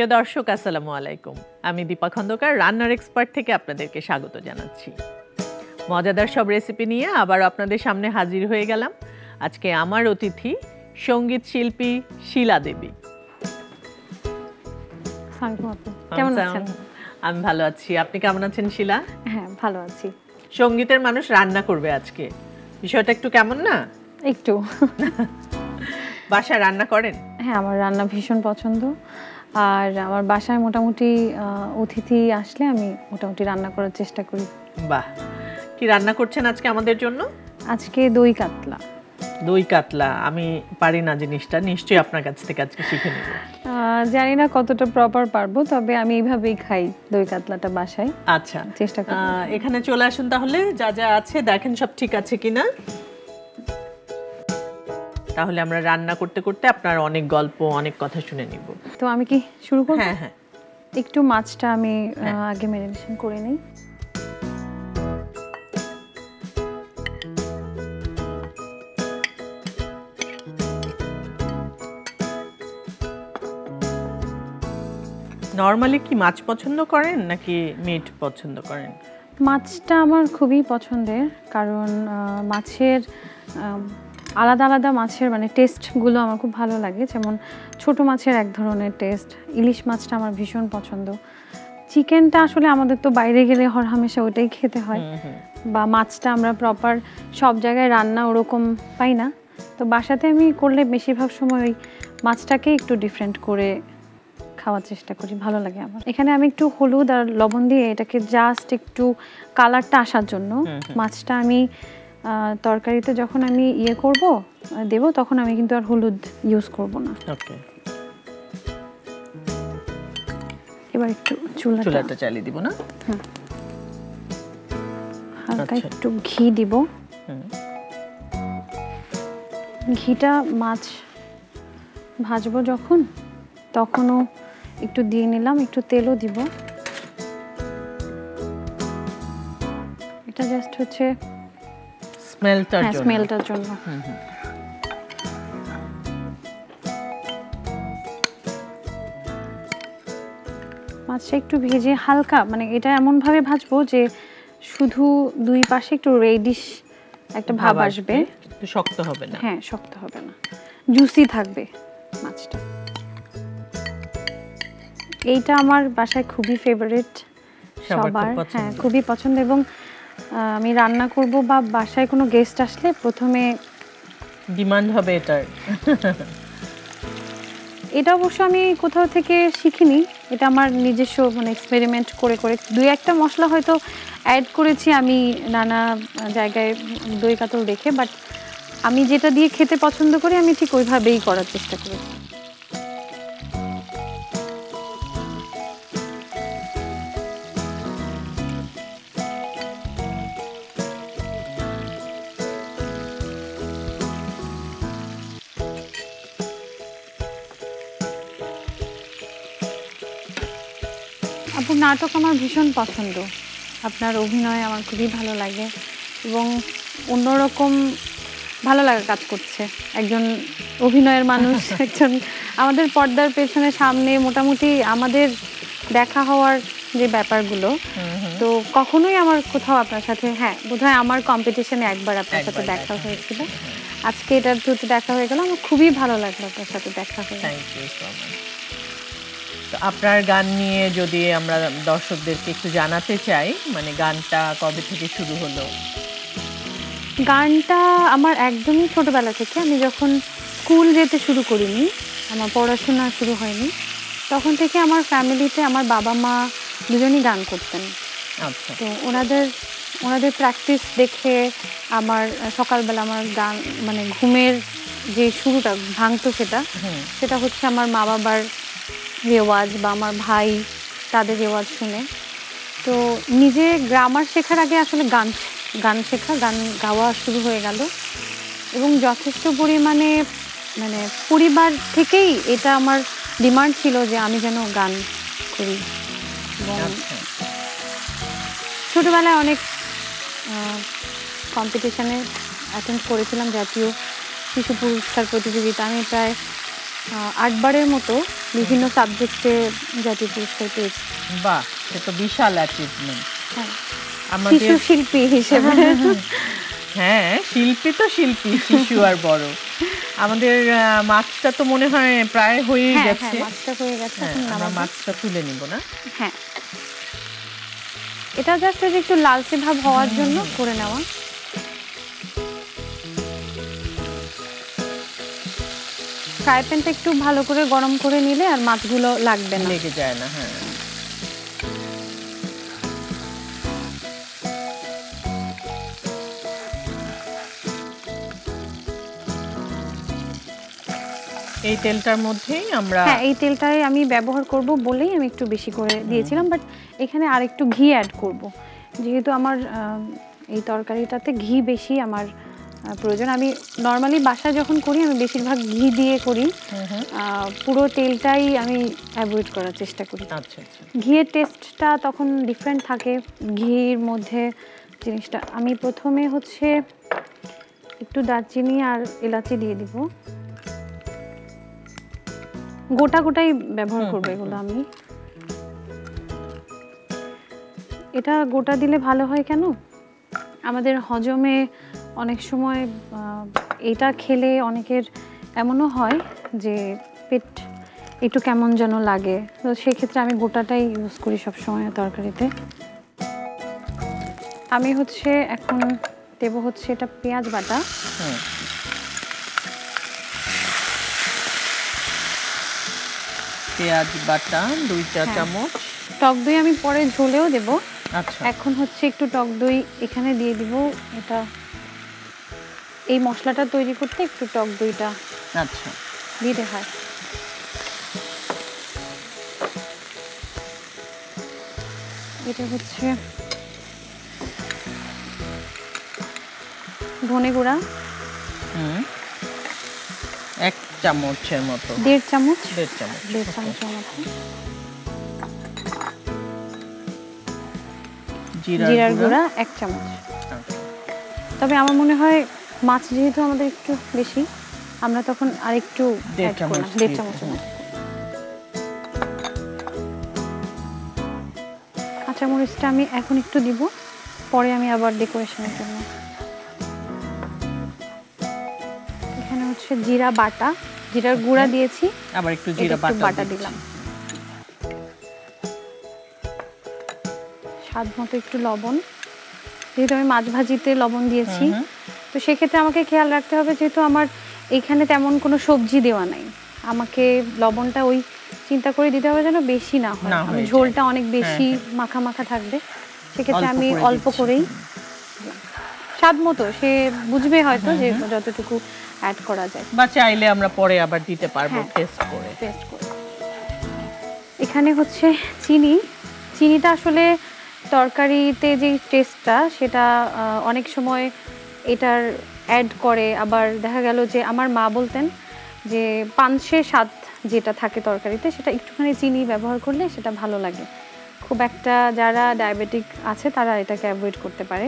প্রিয় দর্শক আসসালামু আলাইকুম। আমি দীপা খন্দকার রান্নার এক্সপার্ট থেকে আপনাদেরকে স্বাগত জানাচ্ছি। মজাদার সব রেসিপি নিয়ে আবার আপনাদের সামনে হাজির হয়ে গেলাম। আজকে আমার অতিথি সঙ্গীত শিল্পী শিলা দেবী। কেমন আছেন? আমি ভালো আছি, আপনি কেমন আছেন শিলা? হ্যাঁ, ভালো আছি। সঙ্গীতের মানুষ রান্না করবে আজকে, বিষয়টা একটু কেমন না? একটু। বাসায় রান্না করেন? হ্যাঁ, আমার রান্না ভীষণ পছন্দ। আর আমার বাসায় মোটামুটি অতিথি আসলে আমি মোটামুটি রান্না করার চেষ্টা করি। বাহ, কি রান্না করছেন আজকে আমাদের জন্য? আজকে দই কাতলা। দই কাতলা আমি পারি না জিনিসটা, নিশ্চয়ই আপনার কাছ থেকে আজকে শিখে নেব। জানি না কতটা প্রপার পারবো, তবে আমি এইভাবেই খাই দই কাতলাটা বাসায়। আচ্ছা, চেষ্টা করি। এখানে চলে আসুন তাহলে, যা যা আছে দেখেন সব ঠিক আছে কিনা। তাহলে আমরা রান্না করতে করতে আপনার অনেক গল্প, অনেক কথা শুনে নিব। তো আমি কি শুরু করব? হ্যাঁ হ্যাঁ, একটু মাছটা আমি আগে ম্যারিনেশন করে নিই। নরমালি কি মাছ পছন্দ করেন নাকি মিট পছন্দ করেন? মাছটা আমার খুবই পছন্দের, কারণ মাছের আলাদা আলাদা মাছের মানে টেস্টগুলো আমার খুব ভালো লাগে। যেমন ছোট মাছের এক ধরনের টেস্ট, ইলিশ মাছটা আমার ভীষণ পছন্দ। চিকেনটা আসলে আমাদের তো বাইরে গেলে হরহামেশা ওইটাই খেতে হয়, বা মাছটা আমরা প্রপার সব জায়গায় রান্না ওরকম পাই না। তো বাসাতে আমি করলে বেশিরভাগ সময় ওই মাছটাকে একটু ডিফারেন্ট করে খাওয়ার চেষ্টা করি, ভালো লাগে আমার। এখানে আমি একটু হলুদ আর লবণ দিয়ে এটাকে জাস্ট একটু কালারটা আসার জন্য, মাছটা আমি তরকারিতে যখন আমি দেব তখন আমি কিন্তু আর হলুদ ইউজ করব না। ওকে, এবার একটু চুলাটা চালিয়ে দিব না? হালকা একটু ঘি দিব। ঘিটা মাছ ভাজবো যখন, তখনও একটু দিয়ে নিলাম, একটু তেলও দিব। এটা জাস্ট হচ্ছে স্মেলটার জন্য। মাছটা একটু ভেজে হালকা, মানে এটা এমন ভাবে ভাজবো যে শুধু দুই পাশে একটু রেডিশ একটা ভাব আসবে, শক্ত হবে না। হ্যাঁ, শক্ত হবে না, জুসি থাকবে মাছটা। এইটা আমার বাসায় খুবই ফেভারিট, সবার হ্যাঁ খুবই পছন্দ। এবং আমি রান্না করব বা বাসায় কোনো গেস্ট আসলে প্রথমে ডিমান্ড হবে এটার। এটা অবশ্য আমি কোথাও থেকে শিখিনি, এটা আমার নিজস্ব মানে এক্সপেরিমেন্ট করে করে দুই একটা মশলা হয়তো অ্যাড করেছি আমি নানা জায়গায় দই কাতল দেখে, বাট আমি যেটা দিয়ে খেতে পছন্দ করি আমি ঠিক ওইভাবেই করার চেষ্টা করি। আপুর নাটক আমার ভীষণ পছন্দ, আপনার অভিনয় আমার খুবই ভালো লাগে এবং অন্যরকম ভালো লাগা কাজ করছে। একজন অভিনয়ের মানুষ, একজন আমাদের পর্দার পেছনে সামনে মোটামুটি আমাদের দেখা হওয়ার যে ব্যাপারগুলো, তো কখনোই আমার কোথাও আপনার সাথে, হ্যাঁ বোধহয় আমার কম্পিটিশনে একবার আপনার সাথে দেখা হয়েছিল, আজকে এটার থ্রুতে দেখা হয়ে গেল। আমার খুবই ভালো লাগলো আপনার সাথে দেখা হয়ে। Thank you so much. আপনার গান নিয়ে যদি আমরা দর্শকদেরকে একটু জানাতে চাই, মানে গানটা কবে থেকে শুরু হলো? গানটা আমার একদমই ছোটবেলা থেকে, আমি যখন স্কুল যেতে শুরু করিনি, আমার পড়াশোনা শুরু হয়নি, তখন থেকে আমার ফ্যামিলিতে আমার বাবা মা দুজনই গান করতেন। আচ্ছা, তো ওনাদের প্র্যাকটিস দেখে আমার সকালবেলা আমার গান মানে ঘুমের যে শুরুটা ভাঙতো, সেটা হচ্ছে আমার মা বাবার রেওয়াজ বা আমার ভাই তাদের রেওয়াজ শুনে। তো নিজে গ্রামার শেখার আগে আসলে গান শেখা, গান গাওয়া শুরু হয়ে গেল এবং যথেষ্ট পরিমাণে মানে পরিবার থেকেই এটা আমার ডিমান্ড ছিল যে আমি যেন গান করি। এবং ছোটোবেলায় অনেক কম্পিটিশানে অ্যাটেন্ড করেছিলাম, জাতীয় শিশু পুরস্কার প্রতিযোগিতা। আমি প্রায় 8 বারের মতো বিভিন্ন সাবজেক্টে জাতীয় পুরস্কার পেয়েছি। বাহ, সে তো বিশাল অ্যাচিভমেন্ট। হ্যাঁ, আমাদের শিশু শিল্পী হিসেবে। হ্যাঁ, শিল্পী তো শিল্পী, শিশু আর বড়। আমাদের মাছটা তো মনে হয় প্রায় হয়েই গেছে। মাছটা হয়ে গেছে, এখন আমরা নামাবো। মাছটা তুলে নিব না? হ্যাঁ, এটা জাস্ট একটু লালচে ভাব হওয়ার জন্য করে নেওয়া। ফ্রাই প্যানটা একটু ভালো করে গরম করে নিলে আর মাছগুলো লাগবে না, লেগে যায় না। হ্যাঁ, এই তেলটার মধ্যেই আমরা, হ্যাঁ এই তেলটাই আমি ব্যবহার করব বলেই আমি একটু বেশি করে দিয়েছিলাম, বাট এখানে আর একটু ঘি অ্যাড করব, যেহেতু আমার এই তরকারিটাতে ঘি বেশি আমার প্রয়োজন। আমি নর্মালি বাসায় যখন করি আমি বেশিরভাগ ঘি দিয়ে করি, পুরো তেলটাই আমি অ্যাভয়েড করার চেষ্টা করি। আচ্ছা আচ্ছা, ঘিয়ের টেস্টটা তখন ডিফারেন্ট থাকে ঘির মধ্যে জিনিসটা। আমি প্রথমে হচ্ছে একটু দারচিনি আর এলাচি দিয়ে দিব, গোটা গোটাই ব্যবহার করবো এগুলো আমি। এটা গোটা দিলে ভালো হয় কেন, আমাদের হজমে অনেক সময় এটা খেলে অনেকের এমনও হয় যে পেট একটু কেমন যেন লাগে, তো সেক্ষেত্রে আমি গোটাটাই ইউজ করি সবসময় তরকারিতে। আমি হচ্ছে এখন দেবো হচ্ছে এটা পেঁয়াজ বাটা। পেঁয়াজ বাটা 2 চা চামচ। টক দই আমি পরে ঝোলেও দেব। আচ্ছা, এখন হচ্ছে একটু টক দই এখানে দিয়ে দিব। এটা এই মশলাটা তৈরি করতে একটু টক দইটা আচ্ছা দিতে হয়। এটা হচ্ছে ধনে গুঁড়া 1 চামচের মতো, 1.5 চামচ, 1.5 চামচের মতো। জিরার গুঁড়া 1 চামচ। তবে আমার মনে হয় মাছ যেহেতু আমাদের একটু বেশি, আমরা তখন আরেকটু 1.5 চামচ, 1.5 চামচের মতো। কাঁচামরিচটা আমি এখন একটু দিব, পরে আমি আবার ডেকোরেশনের জন্য। এখানে হচ্ছে জিরা বাটা, জিরার গুঁড়া দিয়েছি, আবার একটু জিরা বাটা দিলাম। স্বাদ মতো একটু লবণ, যেহেতু আমি মাছ ভাজিতে লবণ দিয়েছি, তো সেক্ষেত্রে আমাকে খেয়াল রাখতে হবে যেহেতু আমার এইখানে তেমন কোনো সবজি দেওয়া নাই, আমাকে লবণটা ওই চিন্তা করে দিতে হবে যেন বেশি না হয়, ঝোলটা অনেক বেশি মাখা মাখা থাকবে, সেক্ষেত্রে আমি অল্প করেই স্বাদ মতো সে বুঝবে হয়তো যে যতটুকু অ্যাড করা যায়, বা চাইলে আমরা পরে আবার দিতে পারবো টেস্ট করে। এখানে হচ্ছে চিনিটা আসলে তরকারিতে যে টেস্টটা সেটা অনেক সময় এটার অ্যাড করে, আবার দেখা গেল যে আমার মা বলতেন যে পানসে স্বাদ যেটা থাকে তরকারিতে সেটা একটুখানি চিনি ব্যবহার করলে সেটা ভালো লাগে। খুব একটা যারা ডায়াবেটিক আছে তারা এটাকে অ্যাভয়েড করতে পারে,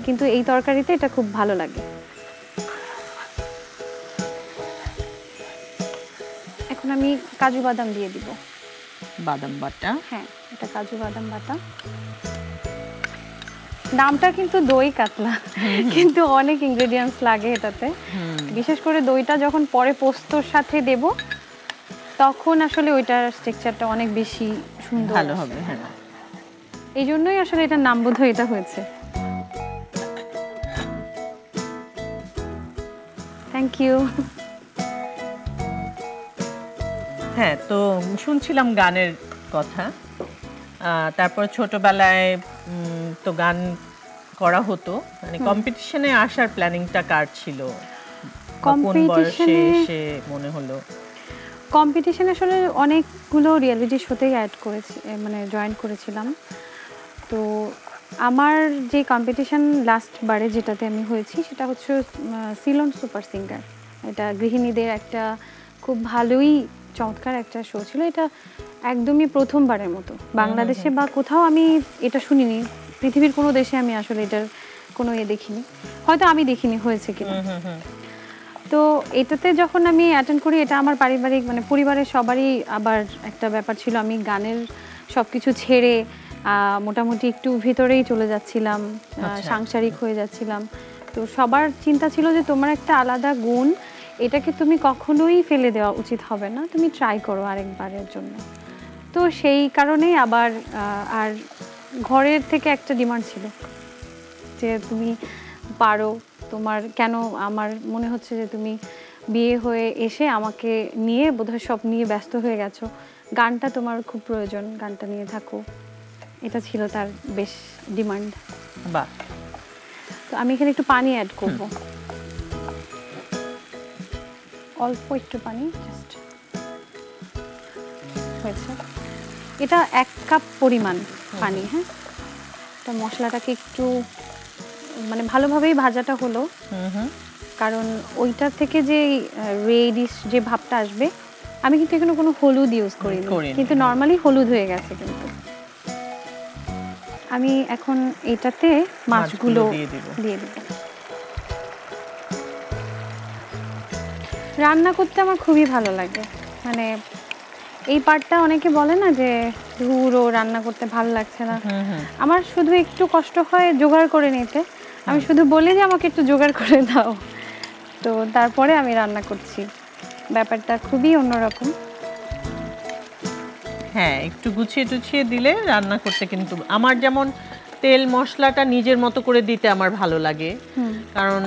কিন্তু এই তরকারিতে এটা খুব ভালো লাগে। এখন আমি কাজু বাদাম দিয়ে দিব, বাদাম বাটা। হ্যাঁ, এটা কাজু বাদাম বাটা। নামটা কিন্তু দই কাতলা, কিন্তু অনেক ইনগ্রেডিয়েন্টস লাগে এটাতে, বিশেষ করে দইটা যখন পরে পোস্তর সাথে দেব তখন আসলে ওইটার টেক্সচারটা অনেক বেশি সুন্দর ভালো হবে। হ্যাঁ, এই জন্যই আসলে এটার নাম বোধহয় এটা হয়েছে। Thank you. হ্যাঁ, তো শুনছিলাম গানের কথা, তারপর ছোটবেলায় তো গান করা হতো, মানে কম্পিটিশনে আসার প্ল্যানিংটা কার ছিল? কোন বয়সে এসে মনে হলো? কম্পিটিশনে আসলে অনেকগুলো রিয়েলিটি শোতে অ্যাড করেছি, মানে জয়েন করেছিলাম। তো আমার যে কম্পিটিশন লাস্ট বারে যেটাতে আমি হয়েছি সেটা হচ্ছে সিলন সুপার সিঙ্গার। এটা গৃহিণীদের একটা খুব ভালোই চমৎকার একটা শো ছিল। এটা একদমই প্রথমবারের মতো বাংলাদেশে বা কোথাও আমি এটা শুনিনি, পৃথিবীর কোনো দেশে আমি আসলে এটার কোনো দেখিনি, হয়তো আমি দেখিনি হয়েছে কিনা। তো এটাতে যখন আমি অ্যাটেন্ড করি, এটা আমার পারিবারিক মানে পরিবারের সবারই আবার একটা ব্যাপার ছিল। আমি গানের সব কিছু ছেড়ে মোটামুটি একটু ভিতরেই চলে যাচ্ছিলাম, সাংসারিক হয়ে যাচ্ছিলাম। তো সবার চিন্তা ছিল যে তোমার একটা আলাদা গুণ, এটাকে তুমি কখনোই ফেলে দেওয়া উচিত হবে না, তুমি ট্রাই করো আরেকবারের জন্য। তো সেই কারণেই আবার আর ঘরের থেকে একটা ডিমান্ড ছিল যে তুমি পারো, তোমার কেন, আমার মনে হচ্ছে যে তুমি বিয়ে হয়ে এসে আমাকে নিয়ে বোধহয় সব নিয়ে ব্যস্ত হয়ে গেছো, গানটা তোমার খুব প্রয়োজন, গানটা নিয়ে থাকো। এটা ছিল তার বেশ ডিমান্ড। বাহ। তো আমি এখানে একটু পানি অ্যাড করব, অল্প একটু পানি, জাস্ট হয়েছে। এটা 1 কাপ পরিমাণ পানি। হ্যাঁ, তো মশলাটাকে একটু মানে ভালোভাবেই ভাজাটা হলো, কারণ ওইটা থেকে যে রেডিশ যে ভাবটা আসবে। আমি কিন্তু এখানে কোনো হলুদ ইউজ করিনি, কিন্তু নর্মালি হলুদ হয়ে গেছে। কিন্তু আমি এখন এটাতে মাছগুলো দিয়ে দেব। রান্না করতে আমার খুবই ভালো লাগে, মানে এই পার্টটা অনেকে বলে না যে ধুরো রান্না করতে ভালো লাগছে না, আমার শুধু একটু কষ্ট হয় জোগাড় করে নিতে। আমি শুধু বলি যে আমাকে একটু জোগাড় করে দাও, তো তারপরে আমি রান্না করছি। ব্যাপারটা খুবই অন্যরকম। হ্যাঁ, একটু গুছিয়ে টুছিয়ে দিলে রান্না করতে, কিন্তু আমার যেমন তেল মশলাটা নিজের মতো করে দিতে আমার ভালো লাগে, কারণ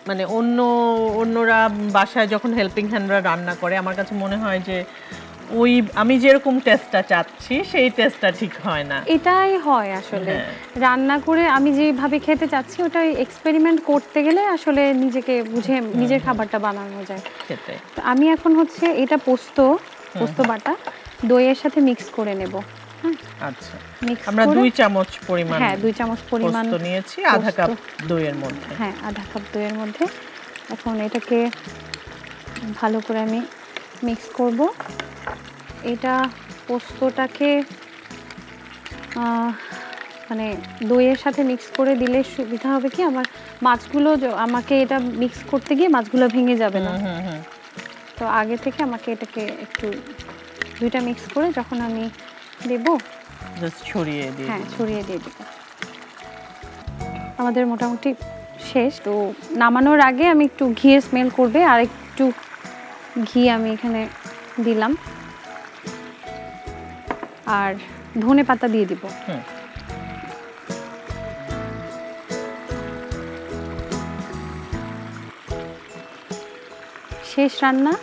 মানে অন্যরা বাসায় যখন হেল্পিং হ্যান্ডরা রান্না করে আমার কাছে মনে হয় যে ওই আমি যেরকম টেস্টটা চাচ্ছি সেই টেস্টটা ঠিক হয় না। এটাই হয় আসলে, রান্না করে আমি যেভাবে খেতে চাচ্ছি ওটাই এক্সপেরিমেন্ট করতে গেলে আসলে নিজেকে বুঝে নিজের খাবারটা বানানো যায়। খেতে তো আমি এখন হচ্ছে এটা পোস্ত বাটা দইয়ের সাথে মিক্স করে নেব। আচ্ছা, আমরা 2 চামচ পরিমাণ, হ্যাঁ 2 চামচ পরিমাণ পোস্ত নিয়েছি, আধা কাপ দইয়ের মধ্যে। হ্যাঁ, আধা কাপ দইয়ের মধ্যে। এখন এটাকে ভালো করে আমি মিক্স করব। এটা পোস্তটাকে মানে দইয়ের সাথে মিক্স করে দিলে সুবিধা হবে কি, আমার মাছগুলো আমাকে এটা মিক্স করতে গিয়ে মাছগুলো ভেঙে যাবে না। তো আগে থেকে আমাকে এটাকে একটু দুইটা মিক্স করে যখন আমি দেব জাস্ট ছড়িয়ে দিয়ে, হ্যাঁ ছড়িয়ে দিয়ে দেব। আমাদের মোটামুটি শেষ। তো নামানোর আগে আমি একটু ঘিয়ের স্মেল করবে, আর একটু ঘি আমি এখানে দিলাম, আর ধনে পাতা দিয়ে দিব। শেষ রান্না,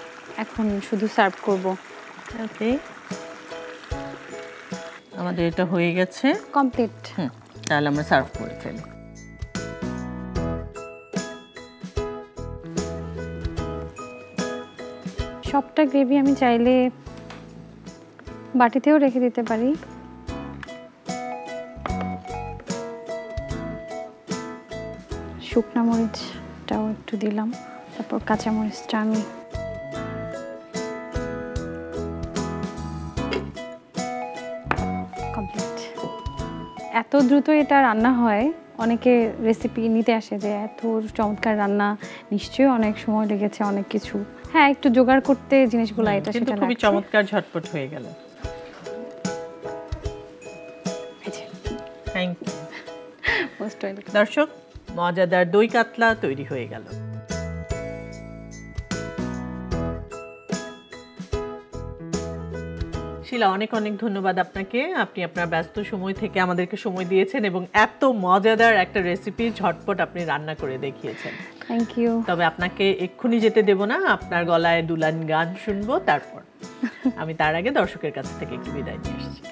এখন শুধু সার্ভ করব। ওকে, আমাদের এটা হয়ে গেছে, কমপ্লিট। তাহলে আমরা সার্ভ করে ফেলি। সবটা গ্রেভি আমি চাইলে বাটিতেও রেখে দিতে পারি। শুকনা মরিচটাও একটু দিলাম, তারপর কাঁচা মরিচটা আমি কমপ্লিট। এত দ্রুত এটা রান্না হয়, অনেকে রেসিপি নিতে আসে যে এত চমৎকার রান্না, নিশ্চয়ই অনেক সময় লেগেছে, অনেক কিছু। হ্যাঁ, একটু জোগাড় করতে জিনিসগুলো এটা সেটা খুবই চমৎকার, ঝটপট হয়ে গেল। Thank you. Most welcome. দর্শক, মজাদার দই কাতলা তৈরি হয়ে গেল। শিলা, অনেক অনেক ধন্যবাদ আপনাকে। আপনি আপনার ব্যস্ত সময় থেকে আমাদেরকে সময় দিয়েছেন এবং এত মজাদার একটা রেসিপি ঝটপট আপনি রান্না করে দেখিয়েছেন। Thank you. তবে আপনাকে এক্ষুনি যেতে দেব না, আপনার গলায় দুলান গান শুনবো তারপর। আমি তার আগে দর্শকের কাছ থেকে একটু বিদায় নিয়ে আসছি।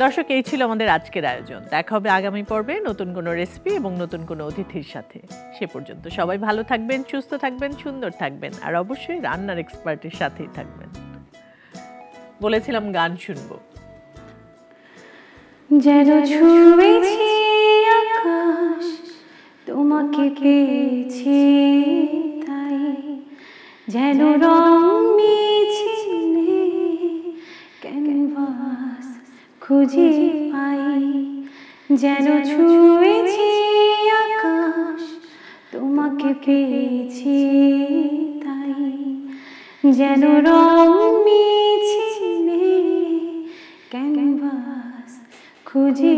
দর্শক, এই ছিল আমাদের আজকের আয়োজন। দেখা হবে আগামী পর্বে নতুন কোনো রেসিপি এবং নতুন কোনো অতিথির সাথে। সে পর্যন্ত সবাই ভালো থাকবেন, সুস্থ থাকবেন, সুন্দর থাকবেন, আর অবশ্যই রান্নার এক্সপার্টের সাথেই থাকবেন। বলেছিলাম গান শুনবো। যেন ছুঁয়েছি আকাশ, তোমাকে পেয়েছি তাই, যেন রং মিছিলে ক্যানভাস খুঁজে পাই, যেন ছুঁয়েছি আকাশ, তোমাকে তোমাকে পেয়েছি তাই যেন রং মিছিলে ক্যানভাস খুঁজে